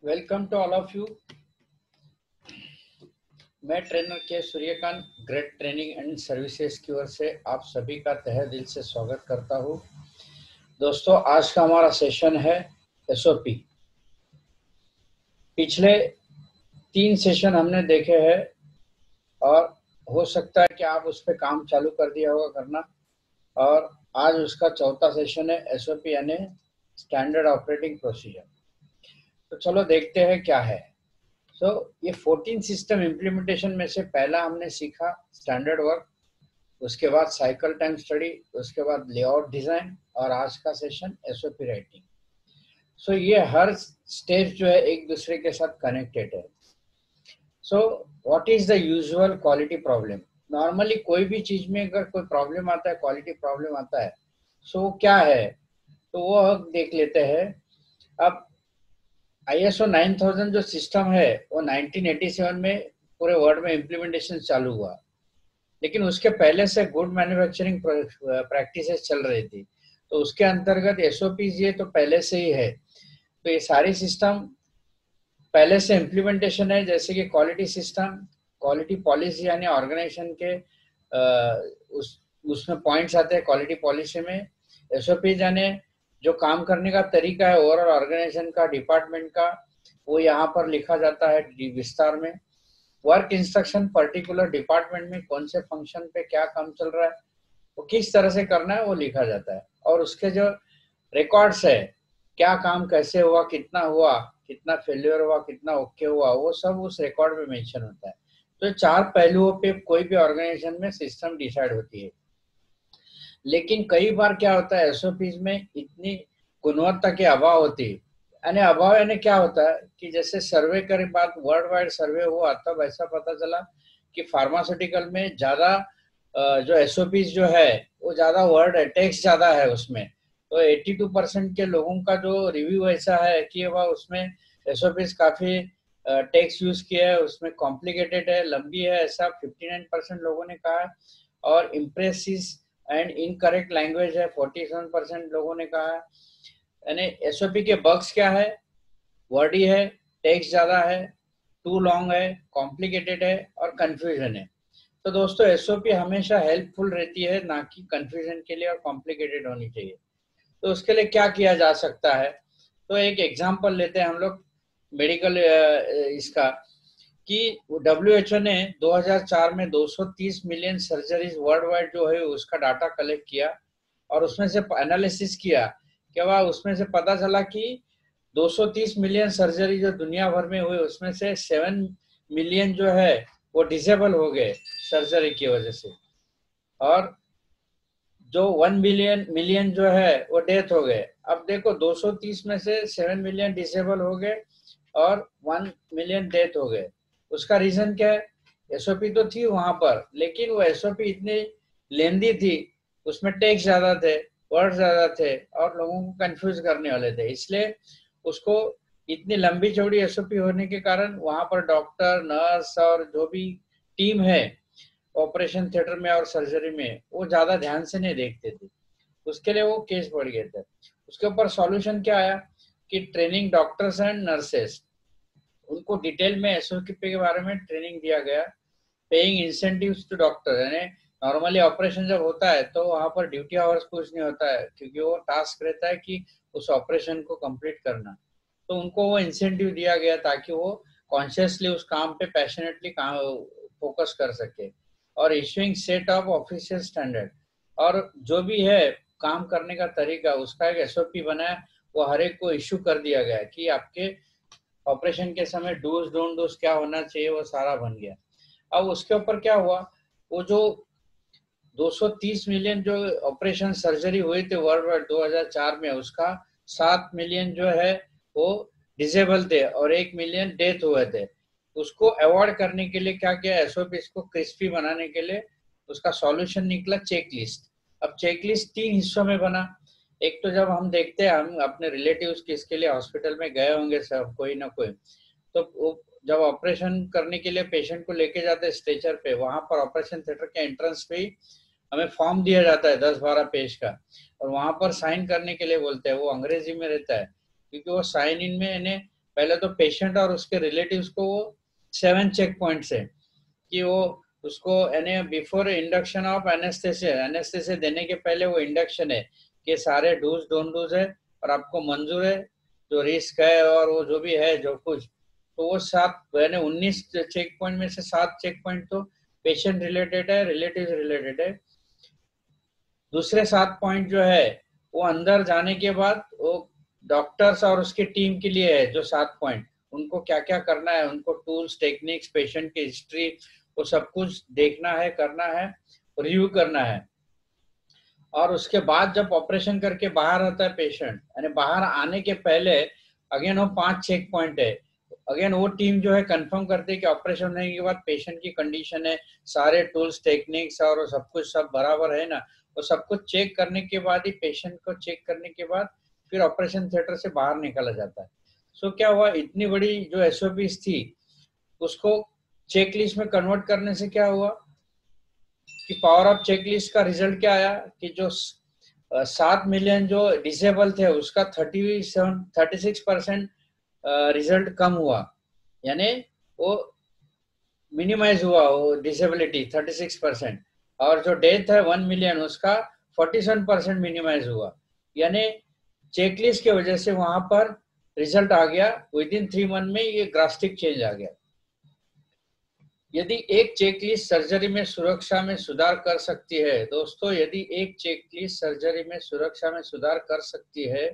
Welcome to all of you. मैं trainer K Suryakant great training and services की ओर से आप सभी का तहे दिल से स्वागत करता हूँ। दोस्तों, आज का हमारा सेशन है एसओपी। पिछले 3 सेशन हमने देखे हैं और हो सकता है कि आप उस पर काम चालू कर दिया होगा करना, और आज उसका चौथा सेशन है एसओपी यानी स्टैंडर्ड ऑपरेटिंग प्रोसीजर। तो चलो देखते हैं क्या है। ये 14 सिस्टम इम्प्लीमेंटेशन में से पहला हमने सीखा स्टैंडर्ड वर्क, उसके बाद साइकिल टाइम स्टडी, उसके बाद लेआउट डिजाइन और आज का सेशन एसओपी राइटिंग। ये हर स्टेज जो है एक दूसरे के साथ कनेक्टेड है। What is the usual quality problem? Normally कोई भी चीज में अगर कोई प्रॉब्लम आता है, क्वालिटी प्रॉब्लम आता है, वो क्या है? तो वो देख लेते हैं। अब ISO 9000 जो सिस्टम है वो 1987 में पूरे वर्ल्ड में इम्प्लीमेंटेशन चालू हुआ, लेकिन उसके पहले से गुड मैन्युफैक्चरिंग प्रैक्टिसेस चल रही थी। तो उसके अंतर्गत एसओपीज ये तो पहले से ही है। तो ये सारी सिस्टम पहले से इम्प्लीमेंटेशन है, जैसे कि क्वालिटी सिस्टम, क्वालिटी पॉलिसी यानी ऑर्गेनाइजेशन के उसमें पॉइंट्स आते हैं क्वालिटी पॉलिसी में। एसओपीज यानी जो काम करने का तरीका है ओवरऑल ऑर्गेनाइजेशन का, डिपार्टमेंट का, वो यहाँ पर लिखा जाता है विस्तार में। वर्क इंस्ट्रक्शन पर्टिकुलर डिपार्टमेंट में कौन से फंक्शन पे क्या काम चल रहा है, वो किस तरह से करना है वो लिखा जाता है। और उसके जो रिकॉर्ड्स है, क्या काम कैसे हुआ, कितना फेल्यूर हुआ, कितना ओके हुआ, वो सब उस रिकॉर्ड में मेंशन होता है। तो 4 पहलुओं पे कोई भी ऑर्गेनाइजेशन में सिस्टम डिसाइड होती है। लेकिन कई बार क्या होता है, एसओपीज में इतनी गुणवत्ता के अभाव होती है। यानी अभाव यानी क्या होता है कि जैसे सर्वे करे बात, वर्ल्ड वाइड सर्वे हुआ तब ऐसा पता चला कि फार्मास्यूटिकल में ज्यादा जो एसओपीज जो है वो ज्यादा वर्ड है, टेक्स्ट ज्यादा है उसमें। तो 82% के लोगों का जो रिव्यू ऐसा है कि वह उसमें एसओपीज काफी टेक्स्ट यूज किया है, उसमें कॉम्प्लिकेटेड है, लंबी है, ऐसा 59% लोगों ने कहा है। और इम्प्रेसिस एंड इनकरेक्ट लैंग्वेज है, 47% लोगों ने कहा है। यानी एसओपी के बग्स क्या है? वर्डी है, टेक्स्ट ज्यादा है, टू लॉन्ग है, कॉम्प्लिकेटेड है और कंफ्यूजन है। तो दोस्तों, एसओपी हमेशा हेल्पफुल रहती है, ना कि कंफ्यूजन के लिए और कॉम्प्लिकेटेड होनी चाहिए। तो उसके लिए क्या किया जा सकता है? तो एक एग्जांपल लेते हैं हम लोग मेडिकल इसका, कि WHO ने 2004 में 230 मिलियन सर्जरीज वर्ल्ड वाइड जो है उसका डाटा कलेक्ट किया और उसमें से एनालिसिस किया। क्या हुआ? उसमें से पता चला कि 230 मिलियन सर्जरी जो दुनिया भर में हुई उसमें से 7 मिलियन जो है वो डिसेबल हो गए सर्जरी की वजह से, और जो 1 मिलियन जो है वो डेथ हो गए। अब देखो, 230 में से 7 मिलियन डिसेबल हो गए और 1 मिलियन डेथ हो गए। उसका रीजन क्या है? एसओपी तो थी वहां पर, लेकिन वो एसओपी इतनी लेंदी थी, उसमें टेक्स्ट ज्यादा थे, वर्ड ज्यादा थे और लोगों को कंफ्यूज करने वाले थे। इसलिए उसको इतनी लंबी चौड़ी एसओपी होने के कारण वहां पर डॉक्टर, नर्स और जो भी टीम है ऑपरेशन थिएटर में और सर्जरी में, वो ज्यादा ध्यान से नहीं देखते थे। उसके लिए वो केस बढ़ गए थे। उसके ऊपर सॉल्यूशन क्या आया कि ट्रेनिंग डॉक्टर्स एंड नर्सेस, उनको डिटेल में एसओपी के बारे में ट्रेनिंग दिया गया। पेइंग इंसेंटिव्स टू डॉक्टर, यानी नॉर्मली ऑपरेशन जब होता है तो वहां पर ड्यूटी आवर्स कुछ नहीं होता है, क्योंकि वो टास्क रहता है कि उस ऑपरेशन को कंप्लीट करना। तो उनको वो इंसेंटिव दिया गया ताकि वो कॉन्शियसली उस काम पे पैशनेटली काम फोकस कर सके। और issuing set of official standard, और जो भी है काम करने का तरीका, उसका एक एसओपी बनाया, वो हर एक को इशू कर दिया गया कि आपके ऑपरेशन के समय डूज डोंट डूज क्या होना चाहिए, वो सारा बन गया। अब उसके ऊपर क्या हुआ, वो जो 230 मिलियन जो ऑपरेशन सर्जरी हुई थी वर्ल्ड वाइड 2004 में, उसका 7 मिलियन जो है वो डिसेबल थे और 1 मिलियन डेथ हुए थे। उसको अवॉइड करने के लिए क्या किया एसओपी, इसको क्रिस्पी बनाने के लिए उसका सॉल्यूशन निकला चेक लिस्ट। अब चेक लिस्ट 3 हिस्सों में बना। एक तो जब हम देखते हैं, हम अपने रिलेटिव्स किसके लिए हॉस्पिटल में गए होंगे सब, कोई ना कोई, तो वो जब ऑपरेशन करने के लिए पेशेंट को लेके जाते हैं स्ट्रेचर पे, वहां पर ऑपरेशन थिएटर के एंट्रेंस पे ही हमें फॉर्म दिया जाता है 10-12 पेज का, और वहां पर साइन करने के लिए बोलते हैं। वो अंग्रेजी में रहता है क्योंकि वो साइन इन में इन्हें पहले तो पेशेंट और उसके रिलेटिव्स को वो 7 चेक पॉइंट्स है कि वो उसको यानी बिफोर इंडक्शन ऑफ एनेस्थेसिया देने के पहले वो इंडक्शन है कि सारे डूज डोंट डूज है और आपको मंजूर है, जो रिस्क है और वो जो भी है जो कुछ, तो वो 7 यानी 19 चेक पॉइंट में से 7 चेक पॉइंट तो पेशेंट रिलेटेड है, रिलेटिव रिलेटेड है। दूसरे 7 पॉइंट जो है वो अंदर जाने के बाद वो डॉक्टर्स और उसकी टीम के लिए है। जो 7 पॉइंट उनको क्या क्या करना है, उनको टूल्स, टेक्निक्स, पेशेंट की हिस्ट्री, वो सब कुछ देखना है, करना है, रिव्यू करना है। और उसके बाद जब ऑपरेशन करके बाहर आता है पेशेंट, यानी बाहर आने के पहले अगेन वो 5 चेक पॉइंट है। अगेन वो टीम जो है कंफर्म करती है कि ऑपरेशन होने के बाद पेशेंट की कंडीशन है, सारे टूल्स, टेक्निक्स और सब कुछ सब बराबर है ना, वो सब कुछ चेक करने के बाद ही, पेशेंट को चेक करने के बाद फिर ऑपरेशन थिएटर से बाहर निकाला जाता है। सो क्या हुआ, इतनी बड़ी जो एसओपीज थी उसको चेकलिस्ट में कन्वर्ट करने से क्या हुआ कि पावर ऑफ चेकलिस्ट का रिजल्ट क्या आया कि जो 7 मिलियन जो डिसेबल थे उसका 36% रिजल्ट कम हुआ, यानी वो मिनिमाइज हुआ वो डिसेबिलिटी 36%। और जो डेथ है 1 मिलियन उसका 47% मिनिमाइज हुआ, यानी चेकलिस्ट की वजह से वहां पर रिजल्ट आ गया। विद इन 3 मंथ में ये ड्रास्टिक चेंज आ गया। यदि एक चेकलिस्ट सर्जरी में सुरक्षा में सुधार कर सकती है दोस्तों, यदि एक चेकलिस्ट सर्जरी में सुरक्षा में सुधार कर सकती है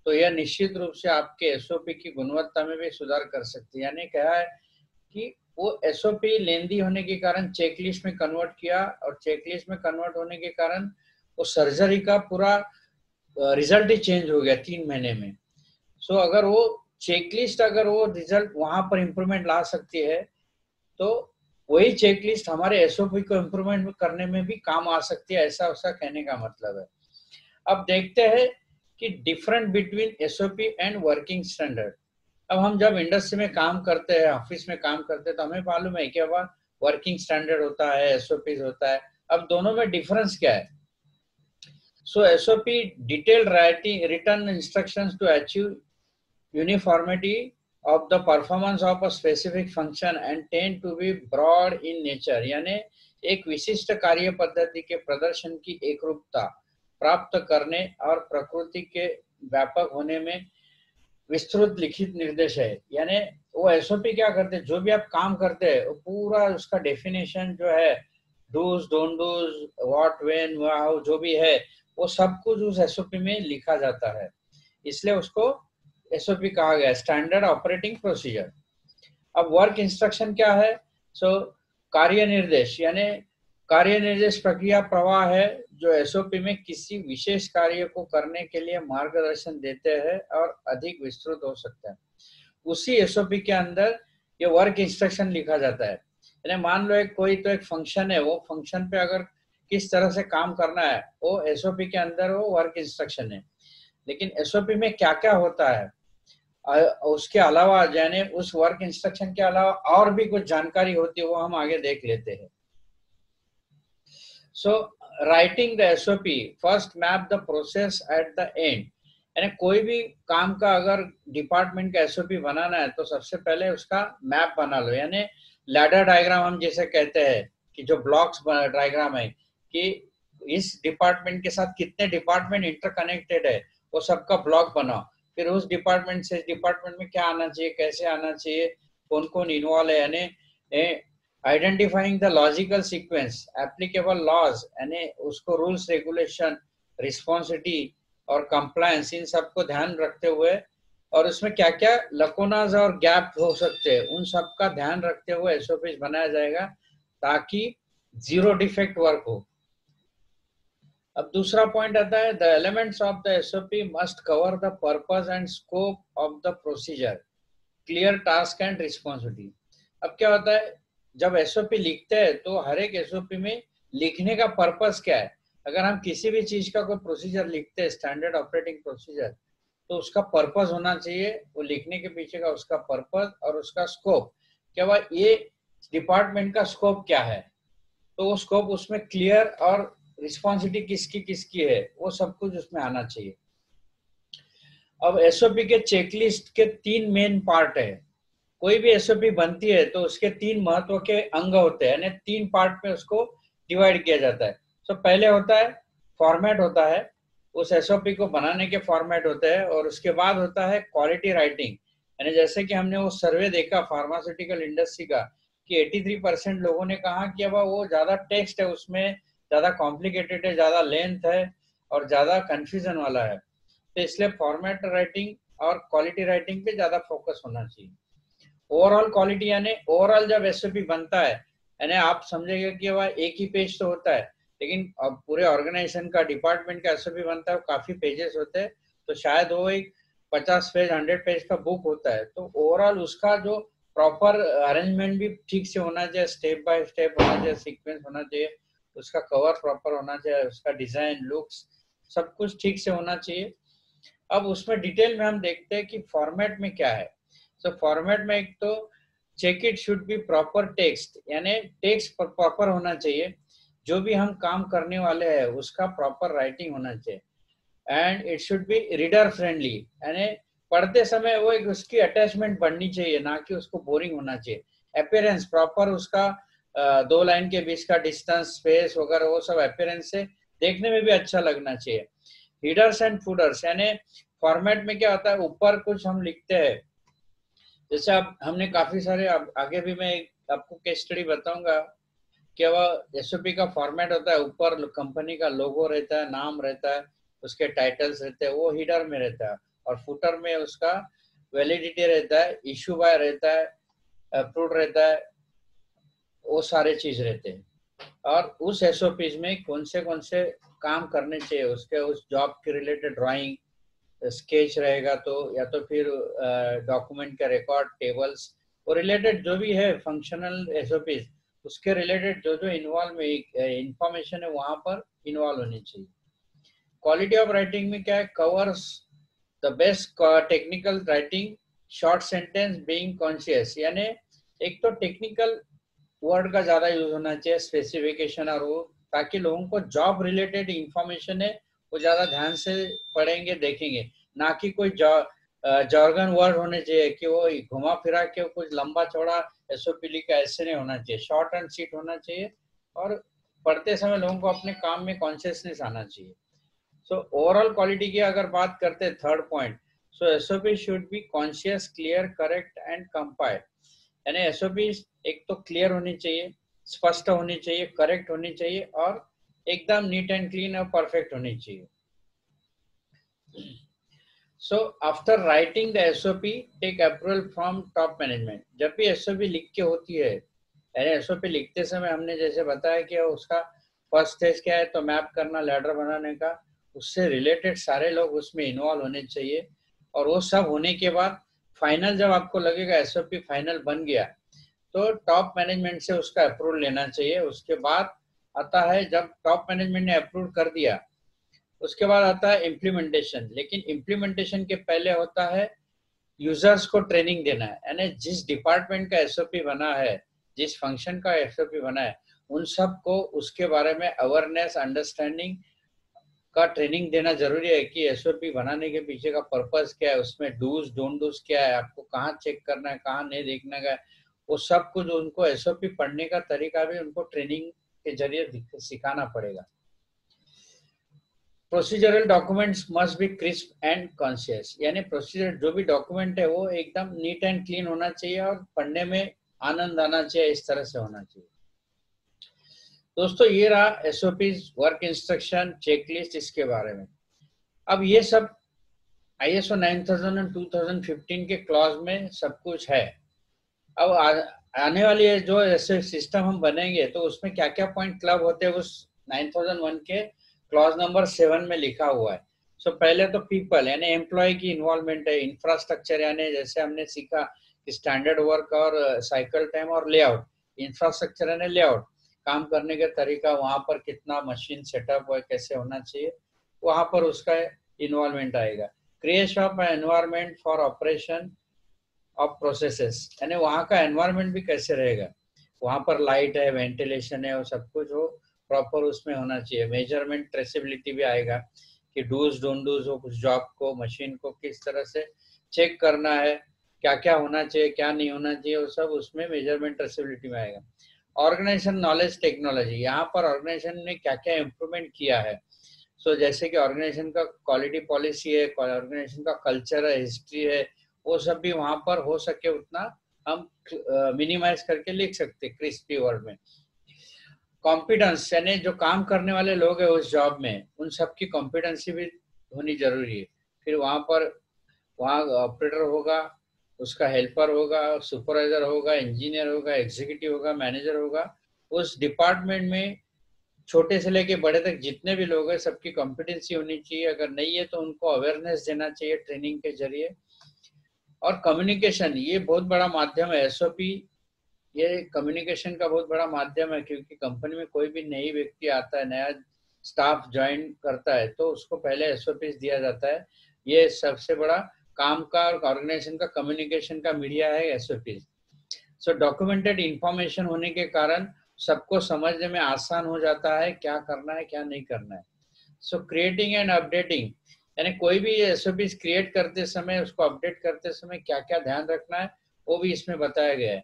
तो यह निश्चित रूप से आपके एसओपी की गुणवत्ता में भी सुधार कर सकती है। यानी क्या है कि वो एसओपी लेंदी होने के कारण चेकलिस्ट में कन्वर्ट किया, और चेकलिस्ट में कन्वर्ट होने के कारण वो सर्जरी का पूरा रिजल्ट ही चेंज हो गया 3 महीने में। सो अगर वो चेकलिस्ट, अगर वो रिजल्ट वहां पर इंप्रूवमेंट ला सकती है तो वही चेकलिस्ट हमारे एसओपी को इम्प्रूवमेंट करने में भी काम आ सकती है, ऐसा उसका कहने का मतलब है। अब देखते हैं कि different between SOP and working standard. अब हम जब इंडस्ट्री में काम करते हैं, ऑफिस में काम करते हैं, तो हमें मालूम है कि अब वर्किंग स्टैंडर्ड होता है, एसओपी होता है। अब दोनों में डिफरेंस क्या है? So SOP detailed writing return instructions to achieve uniformity of the performance of a specific function and tend to be broad in nature, यानी एक विशिष्ट कार्य पद्धति के प्रदर्शन की एकरूपता प्राप्त करने और प्रकृति के व्यापक होने में विस्तृत लिखित निर्देश है। यानी वो एसओपी क्या करते हैं, जो भी आप काम करते हैं वो पूरा उसका डेफिनेशन जो है, do's don't do's, what, when, how, जो भी है वो सब कुछ उस एसओपी में लिखा जाता है। इसलिए उसको एसओपी कहा गया, स्टैंडर्ड ऑपरेटिंग प्रोसीजर। अब वर्क इंस्ट्रक्शन क्या है? सो कार्य निर्देश, यानी कार्य निर्देश प्रक्रिया प्रवाह है जो एसओपी में किसी विशेष कार्य को करने के लिए मार्गदर्शन देते हैं और अधिक विस्तृत हो सकता है। उसी एसओपी के अंदर ये वर्क इंस्ट्रक्शन लिखा जाता है। यानी मान लो एक कोई तो एक फंक्शन है, वो फंक्शन पे अगर किस तरह से काम करना है वो एसओपी के अंदर वो वर्क इंस्ट्रक्शन है। लेकिन एसओपी में क्या क्या होता है उसके अलावा, यानी उस वर्क इंस्ट्रक्शन के अलावा और भी कुछ जानकारी होती है, वो हम आगे देख लेते हैं। So writing the SOP first map the process at the end, यानी कोई भी काम का अगर डिपार्टमेंट का एसओपी बनाना है तो सबसे पहले उसका मैप बना लो, यानी लैडर डायग्राम हम जैसे कहते हैं कि जो ब्लॉक्स डायग्राम है कि इस डिपार्टमेंट के साथ कितने डिपार्टमेंट इंटरकनेक्टेड है वो सबका ब्लॉक बनाओ। फिर उस डिपार्टमेंट से डिपार्टमेंट में क्या आना चाहिए, कैसे आना चाहिए, कौन कौन इन्वॉल्व है, यानी identifying the logical sequence, applicable laws, यानी उसको रूल्स, रेगुलेशन, रिस्पॉन्सिबिलिटी और कंप्लायंस, इन सबको ध्यान रखते हुए, और उसमें क्या क्या लकोनाज और गैप हो सकते हैं उन सब का ध्यान रखते हुए एसओपी बनाया जाएगा ताकि जीरो डिफेक्ट वर्क हो। अब दूसरा पॉइंट आता है, the elements of the SOP must cover the purpose and scope of the procedure, clear task and responsibility. अब क्या होता है, जब एसओपी लिखते हैं तो हर एक एसओपी में लिखने का पर्पस क्या है। अगर हम किसी भी चीज का कोई प्रोसीजर लिखते हैं, स्टैंडर्ड ऑपरेटिंग प्रोसीजर, तो उसका पर्पस होना चाहिए, वो लिखने के पीछे का उसका पर्पस और उसका स्कोप, क्या हुआ ये डिपार्टमेंट का स्कोप क्या है, तो वो स्कोप उसमें क्लियर और रिस्पॉन्सिबिलिटी किसकी किसकी है वो सब कुछ उसमें आना चाहिए। अब एसओपी के चेकलिस्ट के 3 मेन पार्ट है। कोई भी एसओपी बनती है तो उसके 3 महत्व के अंग होते हैं, यानी 3 पार्ट में उसको डिवाइड किया जाता है। तो पहले होता है फॉर्मेट होता है, उस एसओपी को बनाने के फॉर्मेट होते हैं, और उसके बाद होता है क्वालिटी राइटिंग। यानी जैसे कि हमने वो सर्वे देखा फार्मास्यूटिकल इंडस्ट्री का कि 83% लोगों ने कहा कि अब वो ज्यादा टेक्स्ट है, उसमें ज्यादा कॉम्प्लिकेटेड है, ज्यादा लेंथ है और ज्यादा कंफ्यूजन वाला है। तो इसलिए फॉर्मेट राइटिंग और क्वालिटी राइटिंग पे ज्यादा फोकस होना चाहिए। ओवरऑल क्वालिटी यानी ओवरऑल जब एसओपी बनता है, यानी आप समझेंगे कि वह एक ही पेज तो होता है, लेकिन अब पूरे ऑर्गेनाइजेशन का डिपार्टमेंट का एसओपी बनता है, काफी पेजेस होते हैं, तो शायद वो एक 50 पेज 100 पेज का बुक होता है। तो ओवरऑल उसका जो प्रॉपर अरेंजमेंट भी ठीक से होना चाहिए, स्टेप बाय स्टेप होना चाहिए, सीक्वेंस होना चाहिए, उसका कवर प्रॉपर होना चाहिए, उसका डिजाइन लुक्स सब कुछ ठीक से होना चाहिए। अब उसमें डिटेल में हम देखते हैं कि फॉर्मेट में क्या है। सो फॉर्मेट में एक तो check it should be proper text, यानी टेक्स्ट प्रॉपर होना चाहिए, जो भी हम काम करने वाले हैं उसका प्रॉपर राइटिंग होना चाहिए। And it should B reader friendly, यानी पढ़ते समय वो एक उसकी अटैचमेंट बननी चाहिए, ना कि उसको बोरिंग होना चाहिए। अपीयरेंस प्रॉपर उसका 2 लाइन के बीच का डिस्टेंस स्पेस वगैरह वो सब अपीयरेंस से देखने में भी अच्छा लगना चाहिए। हीडर्स एंड फूडर्स, यानी फॉर्मेट में क्या होता है, ऊपर कुछ हम लिखते हैं, जैसे अब हमने काफी सारे आगे भी मैं आपको केस स्टडी बताऊंगा कि वह एसओपी का फॉर्मेट होता है, ऊपर कंपनी का लोगो रहता है, नाम रहता है, उसके टाइटल्स रहते हैं, वो हीडर में रहता है, और फुटर में उसका वैलिडिटी रहता है, इशू बाय रहता है, अप्रूव्ड रहता है, वो सारे चीज रहते हैं। और उस एसओपीज में कौन से काम करने चाहिए, उसके उस जॉब के रिलेटेड ड्राइंग स्केच रहेगा तो, या तो फिर डॉक्यूमेंट का रिकॉर्ड टेबल्स और रिलेटेड जो भी है फंक्शनल एसओपीज, उसके रिलेटेड जो जो इन्वॉल्व इंफॉर्मेशन है वहां पर इन्वॉल्व होनी चाहिए। क्वालिटी ऑफ राइटिंग में क्या है, covers the best technical writing, short sentence being conscious, यानी एक तो टेक्निकल वर्ड का ज्यादा यूज होना चाहिए, स्पेसिफिकेशन और वो, ताकि लोगों को जॉब रिलेटेड इंफॉर्मेशन है वो ज्यादा ध्यान से पढ़ेंगे देखेंगे, ना कि कोई जॉर्गन वर्ड होने चाहिए कि वो घुमा फिरा के कुछ लंबा चौड़ा एसओपी लिखा, ऐसे नहीं होना चाहिए, शॉर्ट एंड स्वीट होना चाहिए, और पढ़ते समय लोगों को अपने काम में कॉन्शियसनेस आना चाहिए। सो ओवरऑल क्वालिटी की अगर बात करते हैं, third point, so SOP should be conscious, clear, correct and compiled, यानी एसओपी एक तो क्लियर होनी चाहिए, स्पष्ट होनी चाहिए, करेक्ट होनी चाहिए, और एकदम नीट एंड क्लीन और परफेक्ट होनी चाहिए। So after writing the SOP take approval from top management. जब भी एसओपी लिख के होती है, यानी एसओपी लिखते समय हमने जैसे बताया कि उसका फर्स्ट स्टेज क्या है, तो मैप करना, लैडर बनाने का, उससे रिलेटेड सारे लोग उसमें इन्वॉल्व होने चाहिए, और वो सब होने के बाद फाइनल जब आपको लगेगा एसओपी फाइनल बन गया, तो टॉप मैनेजमेंट से उसका अप्रूवल लेना चाहिए। उसके बाद आता है, जब टॉप मैनेजमेंट ने अप्रूव कर दिया, उसके बाद आता है इम्प्लीमेंटेशन। लेकिन इम्प्लीमेंटेशन के पहले होता है यूजर्स को ट्रेनिंग देना है, यानी जिस डिपार्टमेंट का एसओपी बना है, जिस फंक्शन का एसओपी बना है, उन सब को उसके बारे में अवेयरनेस अंडरस्टैंडिंग का ट्रेनिंग देना जरूरी है कि एसओपी बनाने के पीछे का पर्पस क्या है, उसमें डूज डोंट डूज क्या है, आपको कहाँ चेक करना है, कहाँ नहीं देखना है, वो सब कुछ उनको एसओपी पढ़ने का तरीका भी उनको ट्रेनिंग के जरिए सिखाना पड़ेगा। Procedural documents must be crisp and conscious, यानी प्रोसीजर जो भी डॉक्यूमेंट है वो एकदम नीट एंड क्लीन होना चाहिए और पढ़ने में आनंद आना चाहिए, इस तरह से होना चाहिए। दोस्तों ये रहा एसओपीज, वर्क इंस्ट्रक्शन, चेकलिस्ट, इसके बारे में। अब ये सब ISO 9000 और 2015 के क्लॉज में सब कुछ है। अब आने वाली जो ऐसे सिस्टम हम बनेंगे तो उसमें क्या क्या पॉइंट क्लब होते हैं, उस 9001 के क्लॉज नंबर 7 में लिखा हुआ है। सो पहले तो पीपल यानी एम्प्लॉय की इन्वॉल्वमेंट है, इंफ्रास्ट्रक्चर यानी जैसे हमने सीखा कि स्टैंडर्ड वर्क और साइकिल टाइम और लेआउट, इंफ्रास्ट्रक्चर यानी लेआउट, काम करने का तरीका, वहां पर कितना मशीन सेटअप है, कैसे होना चाहिए, वहां पर उसका इन्वॉल्वमेंट आएगा। Creation of environment for operation of processes, यानी वहाँ का एनवायरमेंट भी कैसे रहेगा, वहाँ पर लाइट है, वेंटिलेशन है, वो सब कुछ वो प्रॉपर उसमें होना चाहिए। मेजरमेंट ट्रेसेबिलिटी भी आएगा कि डूज डोंट डूज हो, उस जॉब को, मशीन को किस तरह से चेक करना है, क्या क्या होना चाहिए, क्या नहीं होना चाहिए, वो सब उसमें मेजरमेंट ट्रेसेबिलिटी में आएगा। ऑर्गेनाइजेशन नॉलेज टेक्नोलॉजी, यहाँ पर ऑर्गेनाइजेशन ने क्या क्या इम्प्रूवमेंट किया है। जैसे कि ऑर्गेनाइजेशन का क्वालिटी पॉलिसी है, ऑर्गेनाइजेशन का कल्चर है, हिस्ट्री है, वो सब भी वहां पर हो सके उतना हम मिनिमाइज करके लिख सकते क्रिस्पी वर्ड में। कॉम्पिटेंस, यानी जो काम करने वाले लोग हैं उस जॉब में, उन सबकी कॉम्पिटेंसी भी होनी जरूरी है। फिर वहाँ ऑपरेटर होगा, उसका हेल्पर होगा, सुपरवाइजर होगा, इंजीनियर होगा, एग्जीक्यूटिव होगा, मैनेजर होगा। उस डिपार्टमेंट में छोटे से लेके बड़े तक जितने भी लोग हैं सबकी कॉम्पिटेंसी होनी चाहिए। अगर नहीं है तो उनको अवेयरनेस देना चाहिए ट्रेनिंग के जरिए। और कम्युनिकेशन, ये बहुत बड़ा माध्यम है। एसओपी ये कम्युनिकेशन का बहुत बड़ा माध्यम है, क्योंकि कंपनी में कोई भी नई व्यक्ति आता है, नया स्टाफ ज्वाइन करता है, तो उसको पहले एसओपी दिया जाता है। ये सबसे बड़ा काम का और ऑर्गेनाइजेशन का कम्युनिकेशन का मीडिया है एसओपी। डॉक्यूमेंटेड इंफॉर्मेशन होने के कारण सबको समझने में आसान हो जाता है क्या करना है क्या नहीं करना है। क्रिएटिंग एंड अपडेटिंग, यानी कोई भी एसओपी क्रिएट करते समय, उसको अपडेट करते समय क्या क्या ध्यान रखना है वो भी इसमें बताया गया है।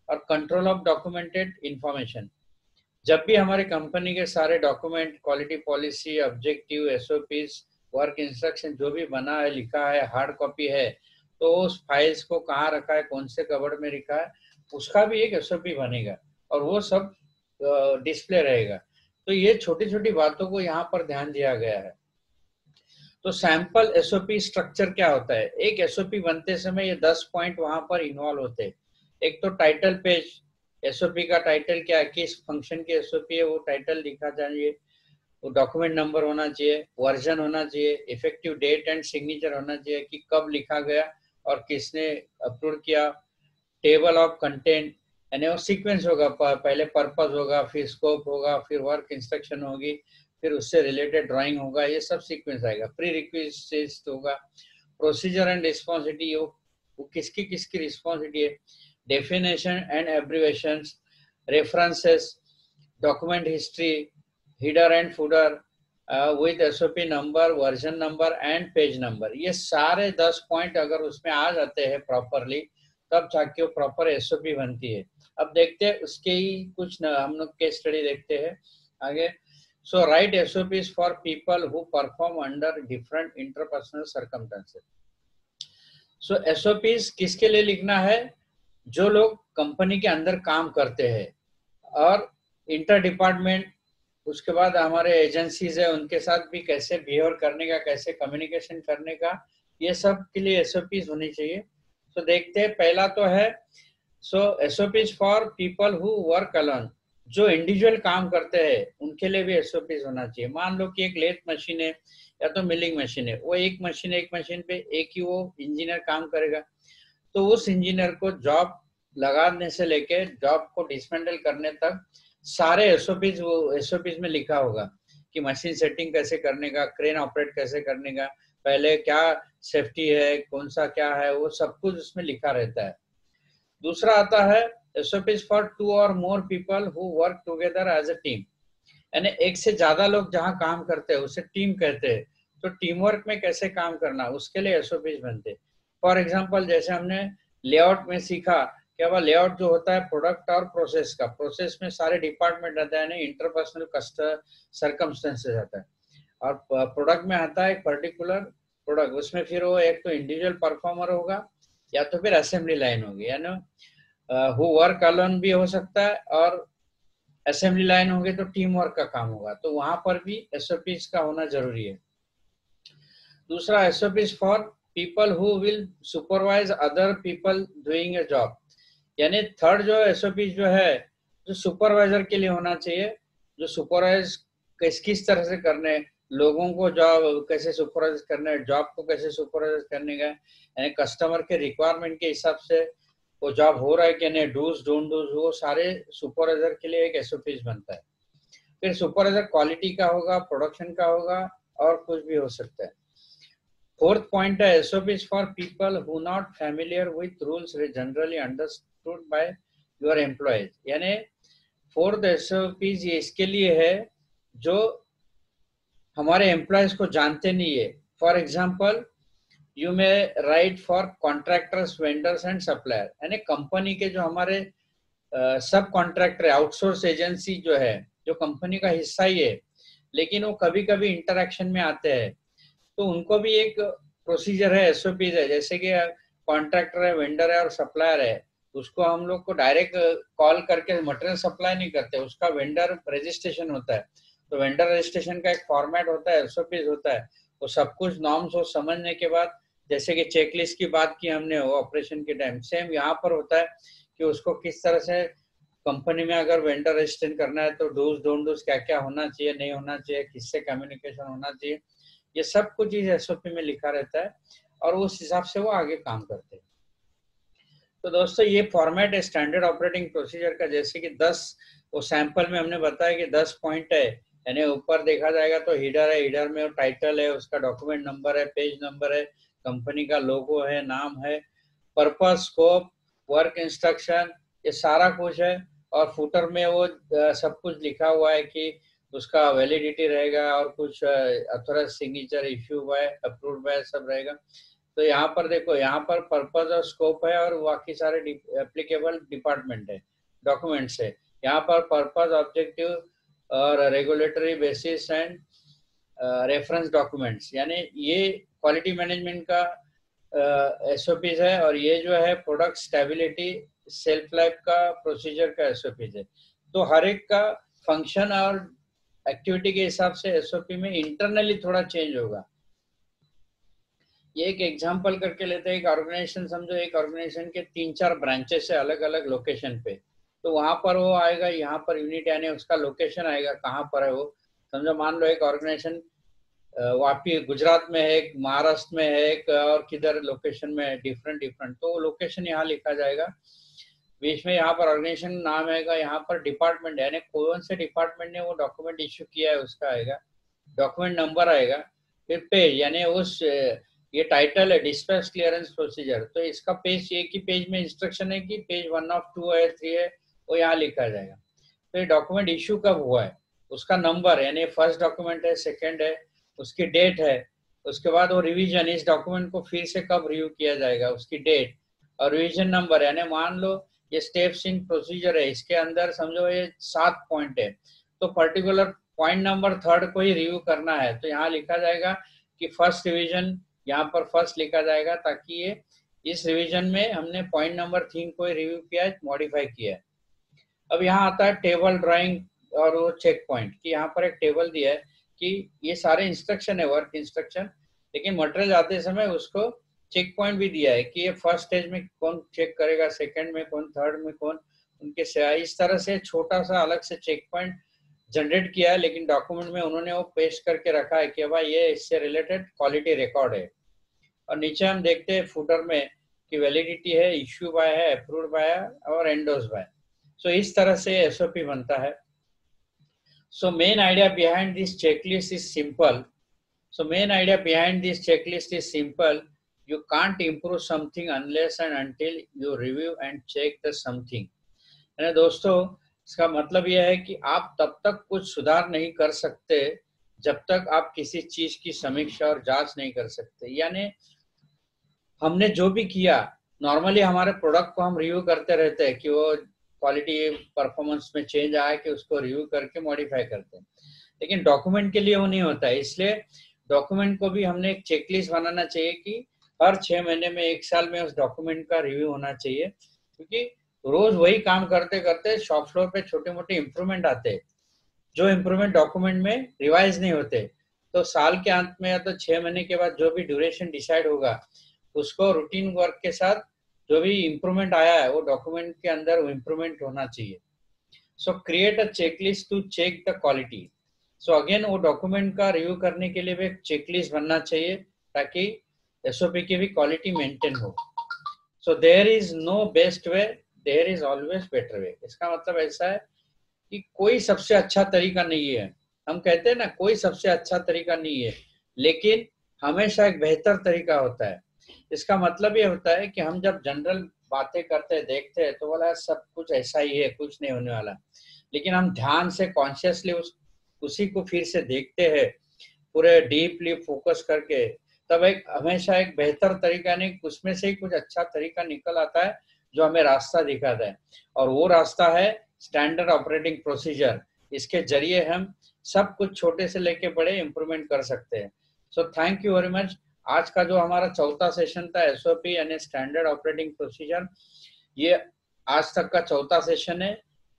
और कंट्रोल ऑफ डॉक्यूमेंटेड इंफॉर्मेशन, जब भी हमारे कंपनी के सारे document, quality policy, objective, SOPs, work instruction जो भी बना है, लिखा है, हार्ड कॉपी है, तो उस फाइल्स को कहाँ रखा है, कौन से कबर्ड में रखा है, उसका भी एक एसओपी बनेगा और वो सब डिस्प्ले रहेगा। तो ये छोटी छोटी बातों को यहाँ पर ध्यान दिया गया है। तो सैंपल एसओपी स्ट्रक्चर क्या होता है? एक एसओपी बनते समय ये 10 पॉइंट वहां पर इन्वॉल्व होते हैं। एक तो टाइटल पेज, एसओपी का टाइटल क्या है, किस फंक्शन की एसओपी है, वो टाइटल लिखा चाहिए, वो डॉक्यूमेंट नंबर होना चाहिए, वर्जन होना चाहिए, इफेक्टिव डेट एंड सिग्नेचर होना चाहिए कि कब लिखा गया और किसने अप्रूव किया, टेबल ऑफ कंटेंट, यानी वो सीक्वेंस होगा, पहले पर्पस होगा, फिर स्कोप होगा, फिर वर्क इंस्ट्रक्शन होगी, फिर उससे रिलेटेड ड्राइंग होगा, ये सब सीक्वेंस आएगा। प्री रिक्विजिट होगा, प्रोसीजर एंड रिस्पॉन्सिबिलिटी, वो किसकी किसकी रिस्पॉन्सिबिलिटी है, definition and abbreviations, references, document history, header and footer with SOP number, version number and page number. ये सारे 10 पॉइंट अगर उसमें आ जाते हैं प्रॉपरली, तब जाके वो प्रॉपर एसओपी बनती है। अब देखते हैं उसके ही कुछ हम लोग केस स्टडी देखते हैं आगे। Right SOPs for people who perform under different interpersonal circumstances. SOPs किसके लिए लिखना है? जो लोग कंपनी के अंदर काम करते हैं और इंटर डिपार्टमेंट, उसके बाद हमारे एजेंसीज है उनके साथ भी कैसे बिहेव करने का, कैसे कम्युनिकेशन करने का, ये सब के लिए एसओपीज होनी चाहिए। देखते हैं, पहला तो है SOPs for people who work alone, जो इंडिविजुअल काम करते हैं उनके लिए भी एसओपीज होना चाहिए। मान लो कि एक लेथ मशीन है या तो मिलिंग मशीन है, वो एक मशीन पे एक ही वो इंजीनियर काम करेगा, तो उस इंजीनियर को जॉब लगाने से लेके जॉब को डिसमेंटल करने तक सारे एसओपीज वो एसओपीज में लिखा होगा कि मशीन सेटिंग कैसे करने का, क्रेन ऑपरेट कैसे करने का, पहले क्या सेफ्टी है, कौन सा क्या है, वो सब कुछ उसमें लिखा रहता है। दूसरा आता है SOPs for 2 or more people who work together as a team, यानी एक से ज्यादा लोग जहाँ काम करते हैं उसे टीम कहते हैं। तो टीम वर्क में कैसे काम करना, उसके लिए एसओपीज बनते हैं। फॉर एग्जाम्पल, जैसे हमने लेआउट में सीखा कि अब लेआउट जो होता है प्रोडक्ट और प्रोसेस का, प्रोसेस में सारे डिपार्टमेंट रहता है, इंटरपर्सनल कस्टमर सर्कमस्टेंसेस आता है, और प्रोडक्ट में आता है एक पर्टिकुलर प्रोडक्ट, उसमें फिर वो एक तो इंडिविजुअल परफॉर्मर होगा या तो फिर असेंबली लाइन होगी, यानी हु वर्क अलोन भी हो सकता है, और असेंबली लाइन होंगे तो टीम वर्क का काम होगा, तो वहां पर भी एसओपीज का होना जरूरी है। दूसरा, SOPs for people who will supervise other people doing a job, यानी थर्ड जो एसओपीज जो है, जो सुपरवाइजर के लिए होना चाहिए, जो सुपरवाइज किस तरह से करने, लोगों को जॉब कैसे सुपरवाइज करना है, जॉब को कैसे सुपरवाइज करने का, यानी कस्टमर के रिक्वायरमेंट के हिसाब से वो जॉब हो रहा है कि नहीं, डूज डोंट डूज, वो सारे सुपरवाइजर के लिए एक एसओपीज बनता है। फिर सुपरवाइजर क्वालिटी का होगा, प्रोडक्शन का होगा, और कुछ भी हो सकता है। फोर्थ पॉइंट है SOPs for people who not familiar with rules generally understood by your employees, यानी फोर्थ एसओपीज ये इसके लिए है जो हमारे एम्प्लॉयज को जानते नहीं है। For example, you may right for contractors, vendors and supplier, यानी कंपनी के जो हमारे सब कॉन्ट्रैक्टर, आउटसोर्स एजेंसी जो है, जो कंपनी का हिस्सा ही है, लेकिन वो कभी कभी इंटरेक्शन में आते हैं, तो उनको भी एक प्रोसीजर है, एसओपी है। जैसे कि कॉन्ट्रैक्टर है, वेंडर है और सप्लायर है, उसको हम लोग को डायरेक्ट कॉल करके मटेरियल सप्लाई नहीं करते, उसका वेंडर रजिस्ट्रेशन होता है। तो वेंडर रजिस्ट्रेशन का एक फॉर्मेट होता है, एसओपी होता है। वो सब कुछ नॉर्म्स और समझने के बाद, जैसे कि चेकलिस्ट की बात की हमने वो ऑपरेशन के टाइम, सेम यहाँ पर होता है कि उसको किस तरह से कंपनी में अगर वेंडर रजिस्ट्रेशन करना है तो डूज डोंट डूज क्या क्या होना चाहिए, नहीं होना चाहिए, किससे कम्युनिकेशन होना चाहिए, ये सब कुछ चीज एसओपी में लिखा रहता है और उस हिसाब से वो आगे काम करते हैं। तो दोस्तों ये फॉर्मेट है स्टैंडर्ड ऑपरेटिंग प्रोसीजर का। जैसे कि 10 वो सैंपल में हमने बताया कि 10 पॉइंट है, यानी ऊपर देखा जाएगा तो हीडर है, हीडर में टाइटल है, उसका डॉक्यूमेंट नंबर है, पेज नंबर है, कंपनी का लोगो है, नाम है, पर्पस, स्कोप, वर्क इंस्ट्रक्शन, ये सारा कुछ है। और फुटर में वो सब कुछ लिखा हुआ है कि उसका वैलिडिटी रहेगा और कुछ authorise signature, issue bye, approved by, सब रहेगा। तो यहाँ पर देखो, यहाँ पर पर्पस और स्कोप है और बाकी सारे एप्लीकेबल डिपार्टमेंट है, डॉक्यूमेंट्स है। यहाँ पर पर्पस, ऑब्जेक्टिव और regulatory basis and reference documents, यानी ये क्वालिटी मैनेजमेंट का एसओपीज है। और ये जो है प्रोडक्ट स्टेबिलिटी, सेल्फ लाइफ का प्रोसीजर का एसओपीज है। तो हर एक का फंक्शन और एक्टिविटी के हिसाब से एसओपी में इंटरनली थोड़ा चेंज होगा। ये एक एग्जांपल करके लेते हैं। एक ऑर्गेनाइजेशन समझो, एक ऑर्गेनाइजेशन के 3-4 ब्रांचेस है अलग अलग लोकेशन पे, तो वहां पर वो आएगा, यहाँ पर यूनिट यानी उसका लोकेशन आएगा कहाँ पर है वो। समझो मान लो एक ऑर्गेनाइजेशन वापी गुजरात में है, एक महाराष्ट्र में है, एक और किधर लोकेशन में है, डिफरेंट डिफरेंट, तो लोकेशन यहाँ लिखा जाएगा। बीच में यहाँ पर ऑर्गेनाइजेशन नाम आएगा, यहाँ पर डिपार्टमेंट यानी कौन से डिपार्टमेंट ने वो डॉक्यूमेंट इश्यू किया है उसका आएगा, डॉक्यूमेंट नंबर आएगा। फिर पेज यानी उस ये टाइटल है डिस्पैच क्लियरेंस प्रोसीजर, तो इसका पेज, एक ही पेज में इंस्ट्रक्शन है कि पेज 1 ऑफ 2 है, 3 है, वो यहाँ लिखा जाएगा। तो ये डॉक्यूमेंट इश्यू कब हुआ है, उसका नंबर यानी फर्स्ट डॉक्यूमेंट है, सेकंड है, उसकी डेट है, उसके बाद वो रिवीजन, इस डॉक्यूमेंट को फिर से कब रिव्यू किया जाएगा, उसकी डेट, और रिवीजन नंबर। यानी मान लो ये स्टेप्स इन प्रोसीजर है, इसके अंदर समझो ये 7 पॉइंट है, तो पर्टिकुलर पॉइंट नंबर 3rd को ही रिव्यू करना है, तो यहाँ लिखा जाएगा कि फर्स्ट रिवीजन, यहाँ पर फर्स्ट लिखा जाएगा, ताकि ये इस रिवीजन में हमने पॉइंट नंबर 3 को ही रिव्यू किया है, मॉडिफाई किया है। अब यहाँ आता है टेबल ड्राइंग और वो चेक पॉइंट, कि यहाँ पर एक टेबल दिया है कि ये सारे इंस्ट्रक्शन है, वर्क इंस्ट्रक्शन, लेकिन मटेरियल आते समय उसको चेक पॉइंट भी दिया है कि ये फर्स्ट स्टेज में कौन चेक करेगा, सेकंड में कौन, थर्ड में कौन, उनके से इस तरह से छोटा सा अलग से चेक पॉइंट जनरेट किया है, लेकिन डॉक्यूमेंट में उन्होंने वो पेस्ट करके रखा है कि भाई ये इससे रिलेटेड क्वालिटी रिकॉर्ड है। और नीचे हम देखते हैं फुटर में कि वैलिडिटी है, इश्यू बाय है, अप्रूव्ड बाय है और एंडोर्स बाय। सो इस तरह से एसओपी बनता है। So main idea behind this checklist is simple. You can't improve something unless and until you review and check the something. यानी दोस्तों इसका मतलब यह है कि आप तब तक कुछ सुधार नहीं कर सकते जब तक आप किसी चीज की समीक्षा और जांच नहीं कर सकते। यानी हमने जो भी किया, नॉर्मली हमारे प्रोडक्ट को हम रिव्यू करते रहते हैं कि वो क्वालिटी परफॉर्मेंस में चेंज आया कि उसको रिव्यू करके मॉडिफाई करते हैं, लेकिन डॉक्यूमेंट के लिए वो नहीं होता है। इसलिए डॉक्यूमेंट को भी हमने एक चेकलिस्ट बनाना चाहिए कि हर 6 महीने में, 1 साल में उस डॉक्यूमेंट का रिव्यू होना चाहिए, क्योंकि रोज वही काम करते करते शॉप फ्लोर पे छोटे मोटे इंप्रूवमेंट आते हैं, जो इंप्रूवमेंट डॉक्यूमेंट में रिवाइज नहीं होते। तो साल के अंत में या तो 6 महीने के बाद जो भी ड्यूरेशन डिसाइड होगा, उसको रूटीन वर्क के साथ जो भी इंप्रूवमेंट आया है वो डॉक्यूमेंट के अंदर वो इंप्रूवमेंट होना चाहिए। So create a checklist to check the quality. So again वो डॉक्यूमेंट का रिव्यू करने के लिए भी एक चेकलिस्ट बनना चाहिए, ताकि एसओपी की भी क्वालिटी मेंटेन हो। So there is no best way, there is always better way. इसका मतलब ऐसा है कि कोई सबसे अच्छा तरीका नहीं है। हम कहते हैं ना, कोई सबसे अच्छा तरीका नहीं है, लेकिन हमेशा एक बेहतर तरीका होता है। इसका मतलब ये होता है कि हम जब जनरल बातें करते हैं, देखते हैं, तो बोला सब कुछ ऐसा ही है, कुछ नहीं होने वाला। लेकिन हम ध्यान से, कॉन्शियसली उसी को फिर से देखते हैं, पूरे डीपली फोकस करके, तब एक हमेशा एक बेहतर तरीका नहीं, उसमें से ही कुछ अच्छा तरीका निकल आता है जो हमें रास्ता दिखाता है, और वो रास्ता है स्टैंडर्ड ऑपरेटिंग प्रोसीजर। इसके जरिए हम सब कुछ छोटे से लेके बड़े इम्प्रूवमेंट कर सकते हैं। So thank you very much. आज का जो हमारा चौथा सेशन था एसओपी यानी स्टैंडर्ड ऑपरेटिंग प्रोसीजर, ये आज तक का चौथा सेशन है।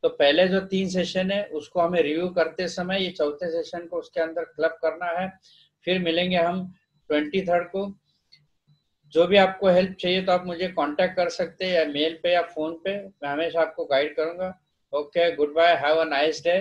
तो पहले जो 3 सेशन है उसको हमें रिव्यू करते समय ये चौथे सेशन को उसके अंदर क्लब करना है। फिर मिलेंगे हम 23rd को। जो भी आपको हेल्प चाहिए तो आप मुझे कांटेक्ट कर सकते हैं, या मेल पे या फोन पे, मैं हमेशा आपको गाइड करूंगा। Okay, good bye, have a nice day.